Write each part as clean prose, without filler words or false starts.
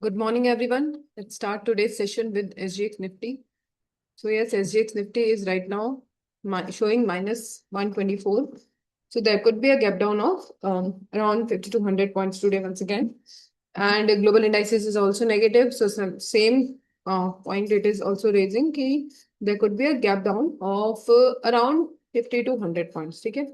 Good morning, everyone. Let's start today's session with SGX Nifty. So yes, SGX Nifty is right now showing minus 124. So there could be a gap down of around 5,200 points today once again. And global indices is also negative. So same point it is also raising कि there could be a gap down of around 5,200 points. ठीक है.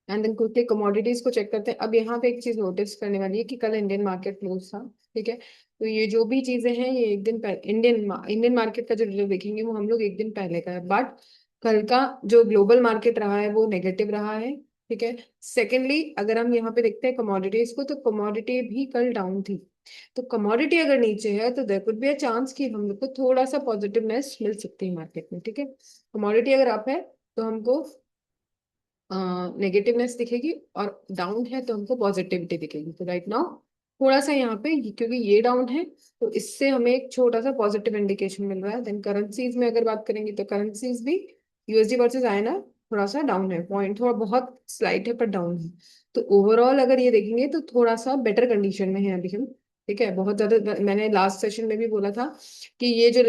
And then quickly commodities को check करते हैं. अब यहाँ पे एक चीज नोटिस करने वाली है कि कल इंडियन मार्केट क्लोज था. ठीक है. तो ये जो भी चीजें हैं ये एक दिन पहले इंडियन मार्केट का जो रिव्यू देखेंगे वो हम लोग एक दिन पहले का है. बट कल का जो ग्लोबल मार्केट रहा है वो नेगेटिव रहा है. ठीक है. सेकेंडली अगर हम यहाँ पे देखते हैं कमोडिटीज को तो कमोडिटी भी कल डाउन थी. तो कमोडिटी अगर नीचे है तो there could be a chance कि हम लोग को थोड़ा सा पॉजिटिवनेस मिल सकती है मार्केट में. ठीक है. कमोडिटी अगर अप है तो हमको नेगेटिवनेस दिखेगी और डाउन है तो हमको पॉजिटिविटी दिखेगी. तो राइट नाउ थोड़ा सा यहाँ पे क्योंकि ये डाउन है तो इससे हमें एक छोटा सा पॉजिटिव इंडिकेशन मिल रहा है. देन करेंसीज में अगर बात करेंगे तो करेंसीज भी यूएसडी वर्सेस आईएनआर थोड़ा सा डाउन है. पॉइंट थोड़ा बहुत स्लाइट है पर डाउन है. तो ओवरऑल अगर ये देखेंगे तो थोड़ा सा बेटर कंडीशन में है अभी हम. ठीक है. बहुत ज्यादा मैंने लास्ट सेशन में भी बोला था कि ये जो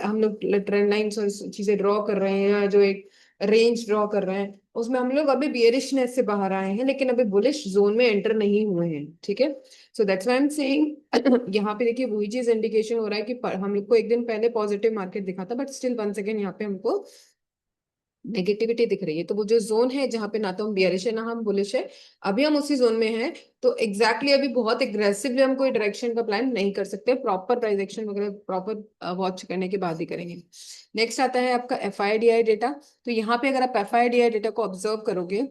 हम लोग ट्रेंड लाइन्स और चीजें ड्रॉ कर रहे हैं या जो एक रेंज ड्रॉ कर रहे हैं उसमें हम लोग अभी बियरिशनेस से बाहर आए हैं लेकिन अभी बुलिश जोन में एंटर नहीं हुए हैं. ठीक है. So that's why I am saying यहाँ पे देखिए वही चीज इंडिकेशन हो रहा है कि हम लोग को एक दिन पहले पॉजिटिव मार्केट दिखा था बट स्टिल वंस अगेन यहाँ पे हमको नेगेटिविटी दिख रही है. तो वो जो जोन है जहाँ पे ना तो हम बियरिश है ना हम बुलिश है अभी हम उसी जोन में हैं. तो एग्जैक्टली अभी बहुत एग्रेसिवली हम कोई डायरेक्शन का प्लान नहीं कर सकते. प्रॉपर प्राइस एक्शन वगैरह प्रॉपर वॉच करने के बाद ही करेंगे. नेक्स्ट आता है आपका एफआईडीआई डेटा. तो यहाँ पे अगर आप एफआईडीआई डेटा को ऑब्जर्व करोगे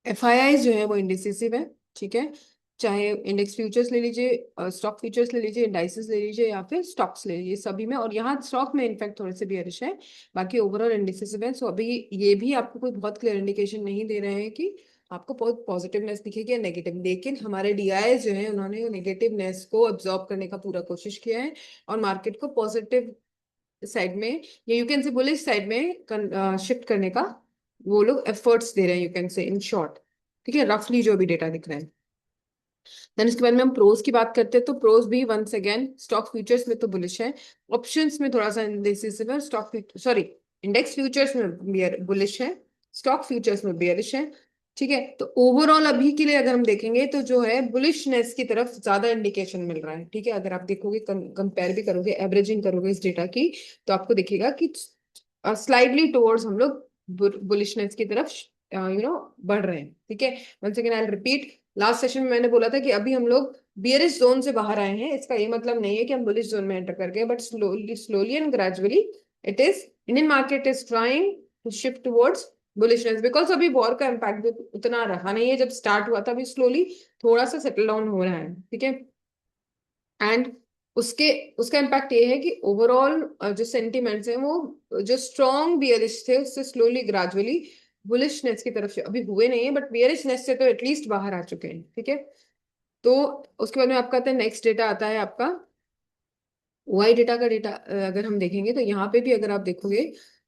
एफआईआई जो है वो इंडिसिसिव है. ठीक है. चाहे इंडेक्स फ्यूचर्स ले लीजिए स्टॉक फ्यूचर्स ले लीजिए इंडाइसेस ले लीजिए या फिर स्टॉक्स ले लीजिए सभी में. और यहाँ स्टॉक में इनफैक्ट थोड़े से बियरिश है. बाकी ओवरऑल इंडिसिसिव है. सो अभी ये भी आपको कोई बहुत क्लियर इंडिकेशन नहीं दे रहे हैं कि आपको बहुत पॉजिटिवनेस दिखेगी या नेगेटिव. लेकिन हमारे डीआई जो है उन्होंने नेगेटिवनेस को अब्जॉर्ब करने का पूरा कोशिश किया है और मार्केट को पॉजिटिव साइड में या you can say bullish side में शिफ्ट करने का वो लोग एफर्ट्स दे रहे हैं. You can say in short. ठीक है. रफली जो भी डेटा दिख रहा है. देन उसके बाद में हम प्रोज की बात करते हैं तो प्रोज भी वंस अगेन स्टॉक फ्यूचर्स में तो बुलिश है. ऑप्शंस में थोड़ा सा इंडिसिसिव है. स्टॉक सॉरी इंडेक्स फ्यूचर्स में बुलिश है. स्टॉक फ्यूचर्स में बियरिश है. ठीक है. तो ओवरऑल अभी के लिए अगर हम देखेंगे तो जो है बुलिशनेस की तरफ ज्यादा इंडिकेशन मिल रहा है. ठीक है. अगर आप देखोगे कंपेयर भी करोगे एवरेजिंग करोगे इस डेटा की तो आपको दिखेगा कि स्लाइडली टुवर्ड्स हम लोग बुलिशनेस की तरफ बढ़ रहे हैं. ठीक है. Once again I repeat last session में मैंने बोला था कि अभी हम लोग बियरिश जोन से बाहर आए हैं. इसका ये मतलब नहीं है कि हम बुलिश जोन में एंटर कर गए but slowly slowly and gradually it is Indian market is trying to shift towards bullishness because अभी वॉर का इम्पैक्ट भी उतना रहा नहीं है. जब स्टार्ट हुआ था अभी स्लोली थोड़ा सा सेटल डाउन हो रहा है. ठीक है. एंड उसके उसका इम्पैक्ट ये है कि ओवरऑल जो सेंटिमेंट्स हैं वो जो स्ट्रॉन्ग बियरिश थे उससे स्लोली ग्रेजुअली बुलिशनेस की तरफ से अभी हुए नहीं है बट बियरिशनेस से तो एटलीस्ट बाहर आ चुके हैं. ठीक है. तो उसके बाद में आपका आता है नेक्स्ट डेटा आता है आपका वाई डेटा का डेटा. अगर हम देखेंगे तो यहाँ पे भी अगर आप देखोगे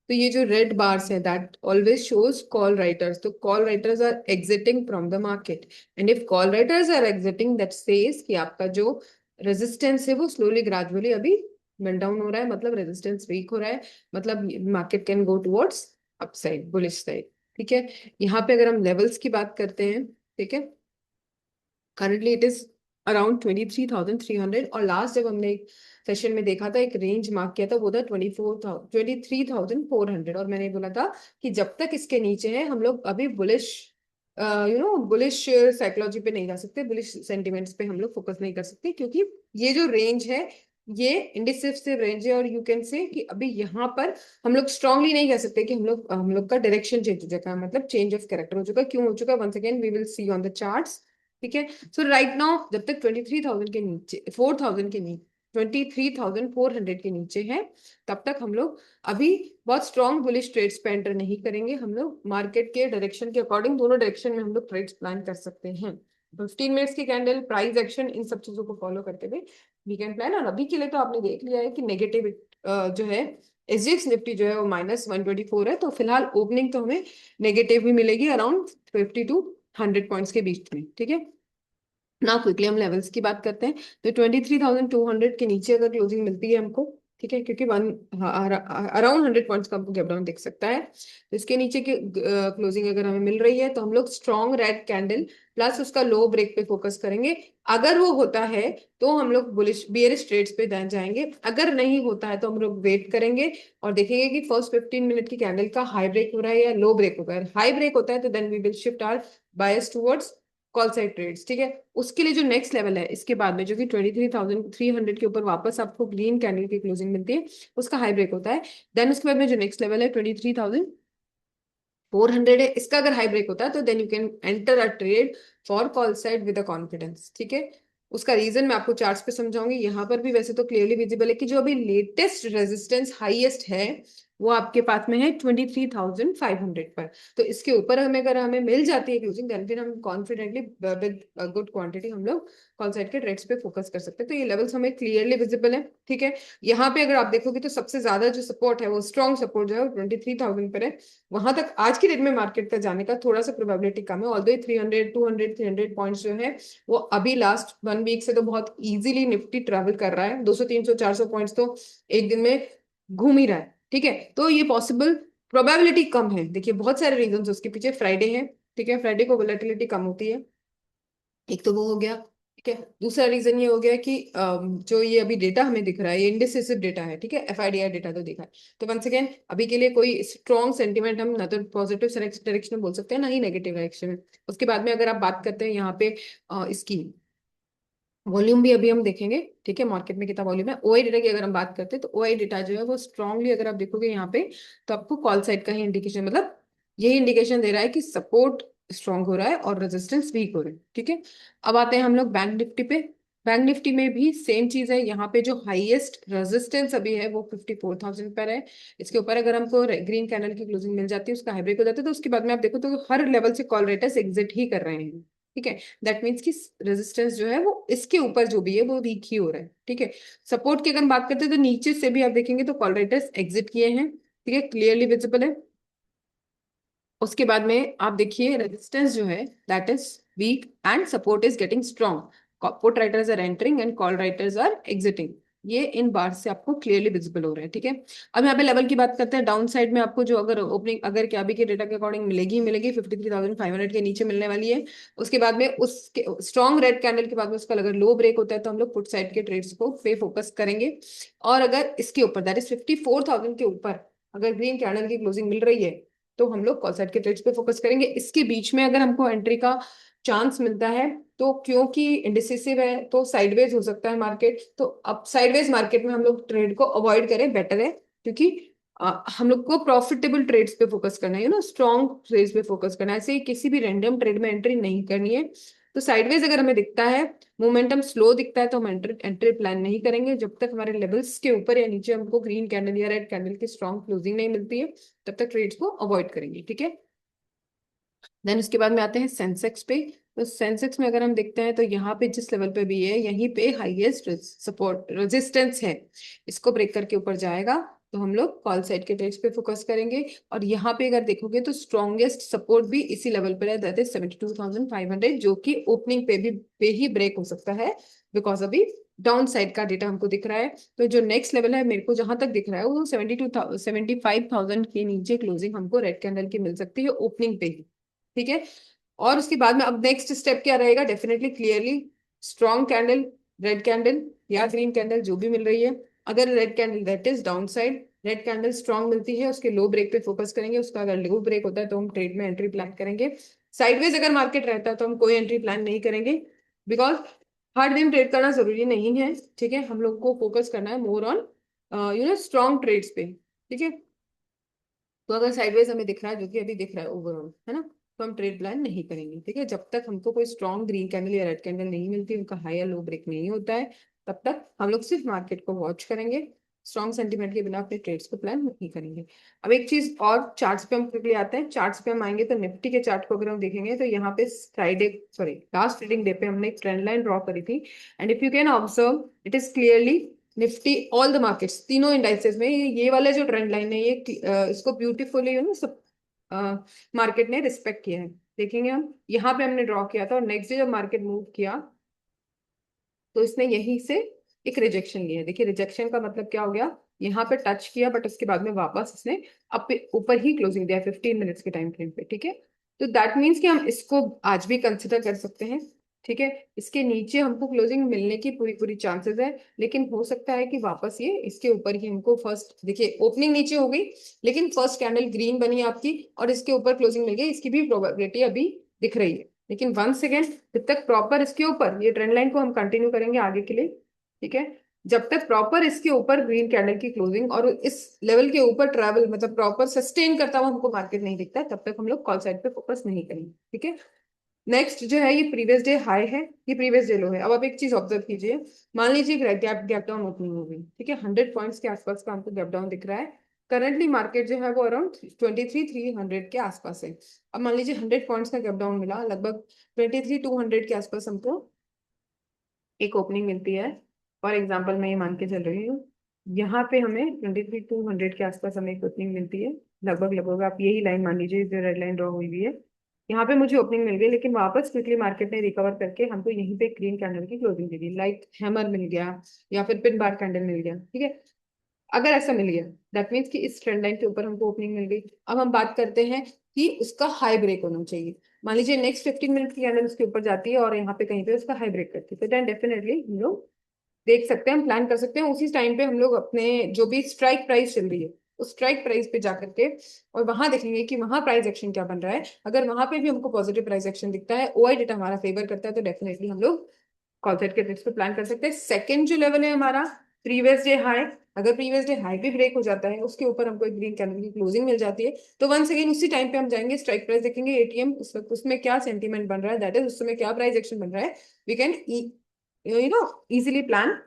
तो ये जो रेड बार्स है that always shows call writers. तो call writers are exiting from the market and if call writers are exiting that says कि आपका जो रेजिस्टेंस है वो स्लोली ग्रेजुअली अभी मेल्ट डाउन हो रहा है. मतलब रेजिस्टेंस वीक हो रहा है. मतलब market can go towards upside bullish side. ठीक है. यहाँ पे अगर हम लेवल्स की बात करते हैं. ठीक है. करंटली इट इज अराउंड 23,300 और लास्ट जब हमने एक सेशन में देखा था एक रेंज मार्क किया था वो था 23,400. और मैंने बोला था कि जब तक इसके नीचे है हम लोग अभी बुलिश बुलिश साइकोलॉजी पे नहीं जा सकते. बुलिश सेंटिमेंट्स पे हम लोग फोकस नहीं कर सकते क्योंकि ये जो रेंज है ये इंडिसिव रेंज है. और यू कैन से कि अभी यहाँ पर हम लोग स्ट्रांगली नहीं कह सकते कि हम लोग का डायरेक्शन चेंज हो चुका है. मतलब चेंज ऑफ कैरेक्टर हो चुका है. क्यों हो चुका है once again we will see on the charts. ठीक है. सो राइट नाउ जब तक 23,000 के नीचे 4,000 के नीचे 23,400 के नीचे है तब तक हम लोग अभी बहुत स्ट्रॉन्ग बुलिश ट्रेड्स पे एंटर नहीं करेंगे. हम लोग मार्केट के डायरेक्शन के अकॉर्डिंग दोनों डायरेक्शन में हम लोग ट्रेड्स प्लान कर सकते हैं. 15 मिनट्स की कैंडल प्राइस एक्शन इन सब चीजों को फॉलो करते हुए वीकेंड प्लान. और अभी के लिए तो आपने देख लिया है कि नेगेटिव जो है एसजीएक्स निफ्टी जो है वो -124 है. तो फिलहाल ओपनिंग तो हमें नेगेटिव भी मिलेगी अराउंड 50 to 100 पॉइंट्स के बीच में. ठीक है. ना क्विकली हम लेवल्स की बात करते हैं, तो 23,200 के नीचे अगर क्लोजिंग मिलती है हमको, ठीक है, क्योंकि वन अराउंड 100 पॉइंट्स का हमको गैप डाउन दिख सकता है, तो इसके नीचे की क्लोजिंग अगर हमें मिल रही है तो हम लोग स्ट्रॉन्ग रेड कैंडल प्लस उसका लो ब्रेक पे फोकस करेंगे। अगर वो होता है तो हम लोग बुलिश बियरिश ट्रेड्स पे जाएंगे, अगर नहीं होता है तो हम लोग वेट करेंगे और देखेंगे कि फर्स्ट 15 मिनट की कैंडल का हाई ब्रेक हो रहा है या लो ब्रेक हो रहा है। हाई ब्रेक होता है तो then we will shift our bias towards call side trades, ठीक है। उसके लिए जो नेक्स्ट लेवल है इसके बाद में, जो कि 23,300 के ऊपर वापस आपको ग्रीन कैंडल की क्लोजिंग मिलती है, उसका हाई ब्रेक होता है। देन उसके बाद में जो नेक्स्ट लेवल है 23,400 है, इसका अगर हाई ब्रेक होता है तो then you can enter a trade for call side with a confidence, ठीक है। उसका रीजन मैं आपको चार्ट्स पे समझाऊंगी। यहाँ पर भी वैसे तो क्लियरली विजिबल है कि जो अभी लेटेस्ट रेजिस्टेंस हाईएस्ट है वो आपके पास में है 23,500 पर। तो इसके ऊपर हमें मिल जाती है क्लोजिंग, देन फिर हम कॉन्फिडेंटली विद गुड क्वांटिटी हम लोग कॉल साइड के ट्रेड्स पे फोकस कर सकते हैं। तो ये लेवल्स हमें क्लियरली विजिबल है, ठीक है। यहाँ पे अगर आप देखोगे तो सबसे ज्यादा जो सपोर्ट है वो स्ट्रॉन्ग सपोर्ट जो है वो 23,000 पर है। वहां तक आज की डेट में मार्केट का जाने का थोड़ा सा प्रोबेबिलिटी कम है, ऑल्दो 300 200 300 पॉइंट्स जो है वो अभी लास्ट 1 वीक से तो बहुत इजीली निफ्टी ट्रेवल कर रहा है, 200 300 400 पॉइंट्स तो एक दिन में घूम ही रहा है, ठीक है। तो ये पॉसिबल प्रोबेबिलिटी कम है। देखिए बहुत सारे रीजन उसके पीछे, फ्राइडे है, ठीक है, फ्राइडे को वोलेटिलिटी कम होती है, एक तो वो हो गया, ठीक है। दूसरा रीजन ये हो गया कि जो ये अभी डेटा हमें दिख रहा है ये इंडिसिसिव डेटा है, ठीक है, एफआईडीआई डेटा तो दिखा है। तो वंस अगेन अभी के लिए कोई स्ट्रॉन्ग सेंटिमेंट हम ना तो पॉजिटिव डायरेक्शन में बोल सकते हैं ना ही नेगेटिव डायरेक्शन में। उसके बाद में अगर आप बात करते हैं यहाँ पे इसकी वॉल्यूम भी अभी हम देखेंगे, ठीक है, मार्केट में कितना वॉल्यूम है। ओआई डेटा की अगर हम बात करते हैं तो ओआई डेटा जो है वो स्ट्रांगली अगर आप देखोगे यहाँ पे तो आपको कॉल साइड का ही इंडिकेशन, मतलब यही इंडिकेशन दे रहा है कि सपोर्ट स्ट्रांग हो रहा है और रेजिस्टेंस वीक हो रहा है, ठीक है। अब आते हैं हम लोग बैंक निफ्टी पे। बैंक निफ्टी में भी सेम चीज है, यहाँ पे जो हाईएस्ट रेजिस्टेंस अभी है वो 54,000 पर है। इसके ऊपर अगर हमको ग्रीन कैंडल की क्लोजिंग मिल जाती है, उसका हाई ब्रेक हो जाता है, तो उसके बाद में आप देखो तो हर लेवल से कॉल रेटर्स एग्जिट ही कर रहे हैं, ठीक है। दैट मीन्स कि रेजिस्टेंस जो है वो इसके ऊपर जो भी है वो वीक ही हो रहा है, ठीक है। सपोर्ट की अगर बात करते हैं तो नीचे से भी आप देखेंगे तो कॉल राइटर्स एग्जिट किए हैं, ठीक है, क्लियरली विजिबल है। उसके बाद में आप देखिए रेजिस्टेंस जो है that is weak and support is getting strong, put writers are entering and call writers are exiting. ये इन बार से आपको क्लियरली विजिबल हो रहा है, ठीक है। अब यहाँ पे लेवल की बात करते हैं। डाउन साइड में आपको जो अगर ओपनिंग अगर क्या अभी के डेटा के अकॉर्डिंग मिलेगी ही मिलेगी 53,500 के नीचे मिलने वाली है। उसके बाद में उसके स्ट्रॉन्ग रेड कैंडल के बाद में उसका अगर लो ब्रेक होता है तो हम लोग पुट साइड के ट्रेड्स को पे फोकस करेंगे। और अगर इसके ऊपर दैट इज 54,000 के ऊपर अगर ग्रीन कैंडल की क्लोजिंग मिल रही है तो हम लोग कॉल साइड के ट्रेड्स पे फोकस करेंगे। इसके बीच में अगर हमको एंट्री का चांस मिलता है तो क्योंकि इंडिसिसिव है तो साइडवेज हो सकता है मार्केट, तो अब साइडवेज मार्केट में हम लोग ट्रेड को अवॉइड करें बेटर है, क्योंकि हम लोग को प्रॉफिटेबल ट्रेड्स पे फोकस करना है, स्ट्रॉन्ग ट्रेड्स पे फोकस करना है, ऐसे ही किसी भी रैंडम ट्रेड में एंट्री नहीं करनी है। तो साइडवेज अगर हमें दिखता है, मोमेंटम स्लो दिखता है, तो हम एंट्री एंट्री प्लान नहीं करेंगे जब तक हमारे लेवल्स के ऊपर या नीचे हमको ग्रीन कैंडल या रेड कैंडल की स्ट्रॉन्ग क्लोजिंग नहीं मिलती है, तब तक ट्रेड्स को अवॉइड करेंगे, ठीक है। देन उसके बाद में आते हैं सेंसेक्स पे। तो सेंसेक्स में अगर हम देखते हैं तो यहाँ पे जिस लेवल पे भी है यहीं पे हाईएस्ट सपोर्ट रेजिस्टेंस है, इसको ब्रेक करके ऊपर जाएगा तो हम लोग कॉल साइड के ट्रेड्स पे फोकस करेंगे। और यहाँ पे अगर देखोगे तो स्ट्रॉन्गेस्ट सपोर्ट भी इसी लेवल पर है, दैट इज 72,500, जो कि ओपनिंग पे ही ब्रेक हो सकता है, बिकॉज अभी डाउन साइड का डेटा हमको दिख रहा है। तो जो नेक्स्ट लेवल है मेरे को जहां तक दिख रहा है वो 75,000 के नीचे क्लोजिंग हमको रेड कैंडल की मिल सकती है ओपनिंग पे ही, ठीक है। और उसके बाद में अब नेक्स्ट स्टेप क्या रहेगा, definitely clearly strong candle, red candle या ग्रीन कैंडल जो भी मिल रही है। अगर red candle that is down side, red candle strong मिलती है उसके लो ब्रेक पे फोकस करेंगे, उसका अगर लो ब्रेक होता है तो हम ट्रेड में एंट्री प्लान करेंगे। साइडवेज अगर मार्केट रहता है तो हम कोई एंट्री प्लान नहीं करेंगे, बिकॉज हर दिन ट्रेड करना जरूरी नहीं है, ठीक है। हम लोग को फोकस करना है मोर ऑन स्ट्रॉन्ग ट्रेड्स पे, ठीक है। तो अगर साइडवेज हमें दिख रहा है, जो कि अभी दिख रहा है ओवरऑल, है ना, तो हम ट्रेड प्लान नहीं करेंगे, ठीक है, जब तक हमको कोई स्ट्रॉन्ग ग्रीन कैंडल या रेड कैंडल नहीं मिलती, उनका हाई या लो ब्रेक नहीं होता है, तब तक हम लोग सिर्फ मार्केट को वॉच करेंगे। स्ट्रॉन्ग सेंटीमेंट के बिना अपने ट्रेड्स को प्लान नहीं करेंगे। अब एक चीज और, चार्ट्स पे हम क्विकली आते हैं। चार्ट्स पे हम आएंगे तो निफ्टी के चार्ट को अगर हम देखेंगे तो यहाँ पे Friday sorry last trading day पे हमने एक ट्रेंड लाइन ड्रॉ करी थी, and if you can observe it is clearly Nifty all the markets तीनों इंडाइसेस में ये वाला जो ट्रेंड लाइन है ये इसको ब्यूटीफुली सब मार्केट ने रिस्पेक्ट किया है। देखेंगे हम यहाँ पे हमने ड्रॉ किया था और नेक्स्ट डे जब मार्केट मूव किया तो इसने यहीं से एक रिजेक्शन लिया। देखिए रिजेक्शन का मतलब क्या हो गया, यहाँ पे टच किया बट उसके बाद में वापस इसने अब ऊपर ही क्लोजिंग दिया 15 मिनट्स के टाइम फ्रेम पे, ठीक है। तो दैट मीन्स कि हम इसको आज भी कंसिडर कर सकते हैं, ठीक है। इसके नीचे हमको क्लोजिंग मिलने की पूरी पूरी चांसेस है, लेकिन हो सकता है कि वापस ये इसके ऊपर ही हमको फर्स्ट, देखिए ओपनिंग नीचे हो गई लेकिन फर्स्ट कैंडल ग्रीन बनी आपकी और इसके ऊपर क्लोजिंग मिल गई, इसकी भी प्रोबेबिलिटी अभी दिख रही है। लेकिन वंस अगेन जब तक प्रॉपर इसके ऊपर ये ट्रेंड लाइन को हम कंटिन्यू करेंगे आगे के लिए, ठीक है। जब तक प्रॉपर इसके ऊपर ग्रीन कैंडल की क्लोजिंग और इस लेवल के ऊपर ट्रैवल मतलब प्रॉपर सस्टेन करता हुआ हमको मार्केट नहीं दिखता है, तब तक हम लोग कॉल साइड पे फोकस नहीं करेंगे, ठीक है। नेक्स्ट जो है ये प्रीवियस डे हाई है, ये प्रीवियस डे लो है। अब आप एक चीज ऑब्जर्व कीजिए, मान लीजिए गैप गैप डाउन ओपनिंग हो गई, ठीक है, 100 पॉइंट्स के आसपास का हमको गैप डाउन दिख रहा है। करंटली मार्केट जो है वो अराउंड 23,300 के आसपास है। अब मान लीजिए 100 पॉइंट्स का गैप डाउन मिला, लगभग 23,200 के आसपास हमको एक ओपनिंग मिलती है। फॉर एग्जाम्पल मैं ये मान के चल रही हूँ, यहाँ पे हमें 23,200 के आसपास हमें एक ओपनिंग मिलती है। लगभग लगभग आप यही लाइन मान लीजिए जो रेड लाइन ड्रॉ हुई हुई है, यहाँ पे मुझे ओपनिंग मिल गई, लेकिन वापस क्विकली मार्केट ने रिकवर करके हमको यहीं पे ग्रीन कैंडल की क्लोजिंग दे दी, लाइक हैमर मिल गया या फिर पिन बार कैंडल मिल गया, ठीक है। अगर ऐसा मिल गया दैट मीन्स कि इस ट्रेंड लाइन के ऊपर हमको ओपनिंग मिल गई। अब हम बात करते हैं कि उसका हाई ब्रेक होना चाहिए। मान लीजिए नेक्स्ट 15 मिनट की कैंडल उसके ऊपर जाती है और यहाँ पे कहीं पे उसका हाई ब्रेक करती है, तो देन डेफिनेटली हम लोग देख सकते हैं, हम प्लान कर सकते हैं उसी टाइम पे हम लोग अपने जो भी स्ट्राइक प्राइस चल रही है उस स्ट्राइक प्राइस पे जा करके और वहां देखेंगे कि वहां प्राइस एक्शन क्या बन रहा है। अगर वहां पे भी हमको पॉजिटिव प्राइस एक्शन दिखता है, ओआई डेटा हमारा फेवर करता है, तो डेफिनेटली हम लोग कॉल साइड के ट्रिक्स पे प्लान कर सकते हैं। सेकंड जो लेवल है हमारा प्रीवियस डे हाई, अगर प्रीवियस डे हाई भी ब्रेक हो जाता है, उसके ऊपर हमको एक ग्रीन कैंडल की क्लोजिंग मिल जाती है, तो वंस अगेन उसी टाइम पे हम जाएंगे स्ट्राइक प्राइस देखेंगे एटीएम उस वक्त उसमें क्या सेंटीमेंट बन रहा है, दैट इज उस समय क्या प्राइस एक्शन बन रहा है। We can you know easily plan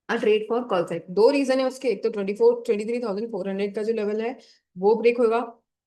a trade for call side. दो रीजन है उसके, एक तो 23,400 का जो लेवल है वो ब्रेक होगा,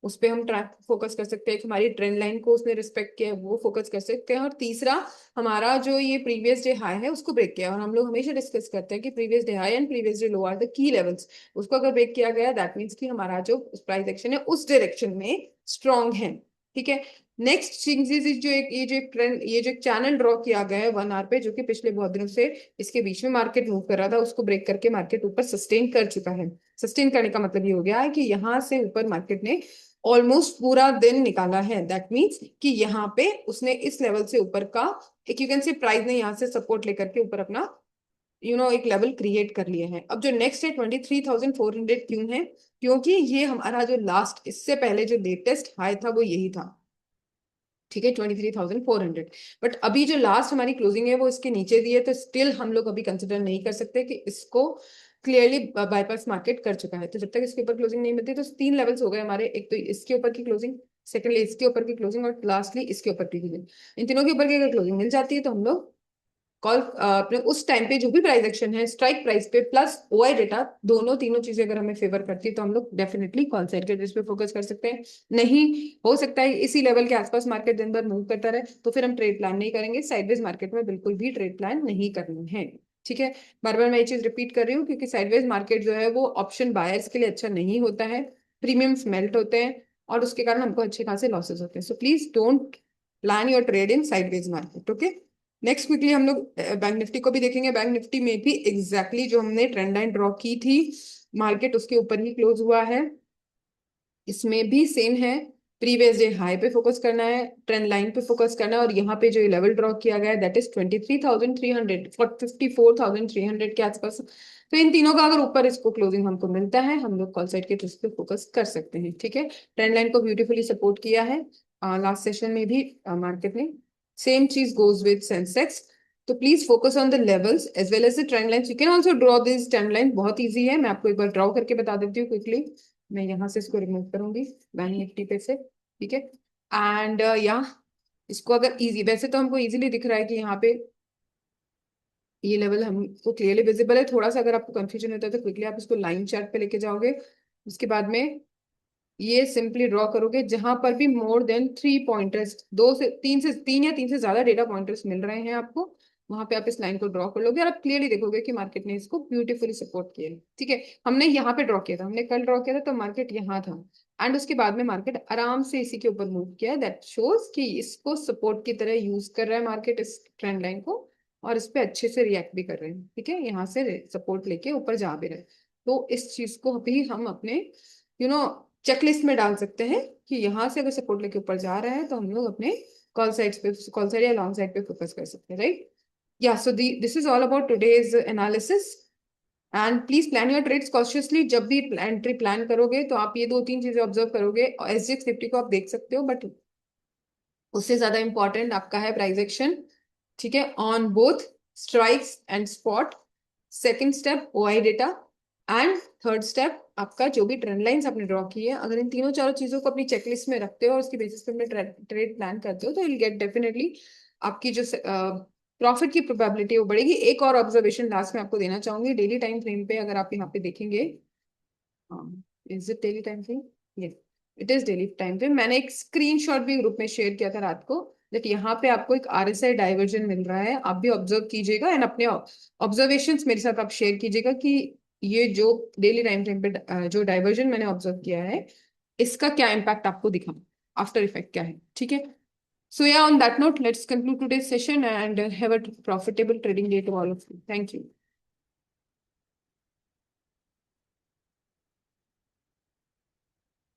उस पर हम ट्रैक फोकस कर सकते हैं। एक हमारी ट्रेंड लाइन को उसने रिस्पेक्ट किया है वो फोकस कर सकते हैं, और तीसरा हमारा जो ये प्रीवियस डे हाई है उसको ब्रेक किया है। और हम लोग हमेशा डिस्कस करते हैं कि previous day high and previous day low are the key levels, उसको अगर ब्रेक किया गया दैट मीन्स कि हमारा जो प्राइस एक्शन है उस डायरेक्शन में स्ट्रॉन्ग है, ठीक है। नेक्स्ट चीज जो एक ये जो एक ट्रेंड ये जो एक चैनल ड्रॉ किया गया है 1 आवर पे, जो कि पिछले बहुत दिनों से इसके बीच में मार्केट मूव कर रहा था, उसको ब्रेक करके मार्केट ऊपर सस्टेन कर चुका है। सस्टेन करने का मतलब ये हो गया है कि यहाँ से ऊपर मार्केट ने ऑलमोस्ट पूरा दिन निकाला है, दैट मीन्स कि यहाँ पे उसने इस लेवल से ऊपर का एक यू कैन से प्राइस ने यहाँ से सपोर्ट लेकर के ऊपर अपना एक लेवल क्रिएट कर लिया है। अब जो नेक्स्ट है 23,400 क्यों है, क्योंकि ये हमारा जो लास्ट इससे पहले जो लेटेस्ट हाई था वो यही था, ठीक है, 23,400। बट अभी जो लास्ट हमारी क्लोजिंग है वो इसके नीचे दी है, तो स्टिल हम लोग अभी कंसिडर नहीं कर सकते कि इसको क्लियरली बाईपास मार्केट कर चुका है। तो जब तक इसके ऊपर क्लोजिंग नहीं मिलती, तो 3 लेवल्स हो गए हमारे, एक तो इसके ऊपर की क्लोजिंग, सेकेंडली इसके ऊपर की क्लोजिंग और लास्टली इसके ऊपर की क्लोजिंग। इन तीनों के ऊपर की अगर क्लोजिंग मिल जाती है तो हम लोग कॉल अपने उस टाइम पे जो भी प्राइस एक्शन है स्ट्राइक प्राइस पे प्लस ओआई डेटा, दोनों तीनों चीजें अगर हमें फेवर करती है तो हम लोग डेफिनेटली कॉल साइड के रिस्क पे फोकस कर सकते हैं। नहीं हो सकता है इसी लेवल के आसपास मार्केट दिन भर मूव करता रहे, तो फिर हम ट्रेड प्लान नहीं करेंगे, साइडवेज मार्केट में बिल्कुल भी ट्रेड प्लान नहीं करना है, ठीक है। बार बार मैं ये चीज रिपीट कर रही हूँ क्योंकि साइडवेज मार्केट जो है वो ऑप्शन बायर्स के लिए अच्छा नहीं होता है, प्रीमियम्स मेल्ट होते हैं और उसके कारण हमको अच्छे खासे लॉसेस होते हैं। So please don't plan your trade in sideways market, okay. Next quickly हम लोग बैंक निफ्टी को भी देखेंगे। बैंक निफ्टी में भी एग्जैक्टली जो हमने ट्रेंड लाइन ड्रॉ की थी, मार्केट उसके ऊपर ही क्लोज हुआ है। इसमें भी सेम है, प्रीवियस डे हाई पे फोकस करना है, ट्रेंड लाइन पे फोकस करना है, और यहाँ पे जो लेवल ड्रॉ किया गया है दैट इज 23,300 54,300 के आसपास। तो इन तीनों का अगर ऊपर इसको क्लोजिंग हमको मिलता है, हम लोग कॉल साइड के ट्रिक्स पे फोकस कर सकते हैं, ठीक है। ट्रेंड लाइन को ब्यूटीफुली सपोर्ट किया है लास्ट सेशन में भी मार्केट ने। सेम चीज गोज विद सेंसेक्स। तो please focus on the levels as well as the trend lines. You can also draw this trend line, बहुत ईजी है, मैं आपको एक बार ड्रॉ करके बता देती हूँ क्विकली। मैं यहाँ से इसको रिमूव करूंगी बैंक निफ्टी पे से, ठीक है। एंड इसको अगर इजी, वैसे तो हमको इजीली दिख रहा है कि यहाँ पे ये लेवल हमको क्लियरली विजिबल है। थोड़ा सा अगर आपको कंफ्यूजन होता है तो क्विकली आप इसको लाइन चार्ट पे लेके जाओगे, उसके बाद में ये सिंपली ड्रॉ करोगे, जहां पर भी मोर देन 3 पॉइंटर्स, 2 से 3 या 3 से ज्यादा डेटा पॉइंटर्स मिल रहे हैं आपको, वहां पे आप इस लाइन को ड्रॉ कर लोगे और आप क्लियरली देखोगे कि मार्केट ने इसको ब्यूटीफुली सपोर्ट किया है, ठीक है। हमने यहाँ पे ड्रॉ किया था, हमने कल ड्रॉ किया था तो मार्केट यहाँ था, एंड उसके बाद में मार्केट आराम से इसी के ऊपर मूव किया, दैट शोज कि इसको सपोर्ट की तरह यूज कर रहा है मार्केट इस ट्रेंड लाइन को, और इस पे अच्छे से रिएक्ट भी कर रहे हैं, ठीक है, यहाँ से सपोर्ट लेके ऊपर जा भी रहे हैं। तो इस चीज को भी हम अपने चेकलिस्ट में डाल सकते हैं कि यहाँ से अगर सपोर्ट लेके ऊपर जा रहा है तो हम लोग अपने कॉल साइड या लॉन्ग साइड पे फोकस कर सकते हैं, राइट। या so this is all about today's analysis. And please plan your trades cautiously. जब भी एंट्री प्लान करोगे तो आप ये दो तीन चीजें ऑब्जर्व करोगे। SGX 50 को आप देख सकते हो, बट उससे ज्यादा इंपॉर्टेंट आपका है प्राइस एक्शन, ठीक है, on both strikes and spot. Second step OI data. And third step आपका जो भी ट्रेंड लाइंस आपने ड्रॉ की है, अगर इन तीनों चारों चीजों को अपनी चेकलिस्ट में रखते हो और उसकी बेसिस पे अपने ट्रेड प्लान करते हो तो विल गेट डेफिनेटली आपकी जो प्रॉफिट की प्रोबेबिलिटी वो बढ़ेगी। एक और ऑब्जर्वेशन लास्ट में आपको देना चाहूंगी, डेली टाइम फ्रेम पे अगर आप यहाँ पे देखेंगे, is it daily time frame? Yes, it is daily time frame. मैंने एक स्क्रीनशॉट भी ग्रुप में शेयर किया था रात को, दैट यहाँ पे आपको एक RSI डाइवर्जन मिल रहा है। आप भी ऑब्जर्व कीजिएगा एंड अपने ऑब्जर्वेशंस मेरे साथ आप शेयर कीजिएगा कि ये जो डेली टाइम फ्रेम पे जो डाइवर्जन मैंने ऑब्जर्व किया है, इसका क्या इम्पैक्ट आपको दिखा, आफ्टर इफेक्ट क्या है, ठीक है। So yeah, on that note, let's conclude today's session and have a profitable trading day to all of you. Thank you.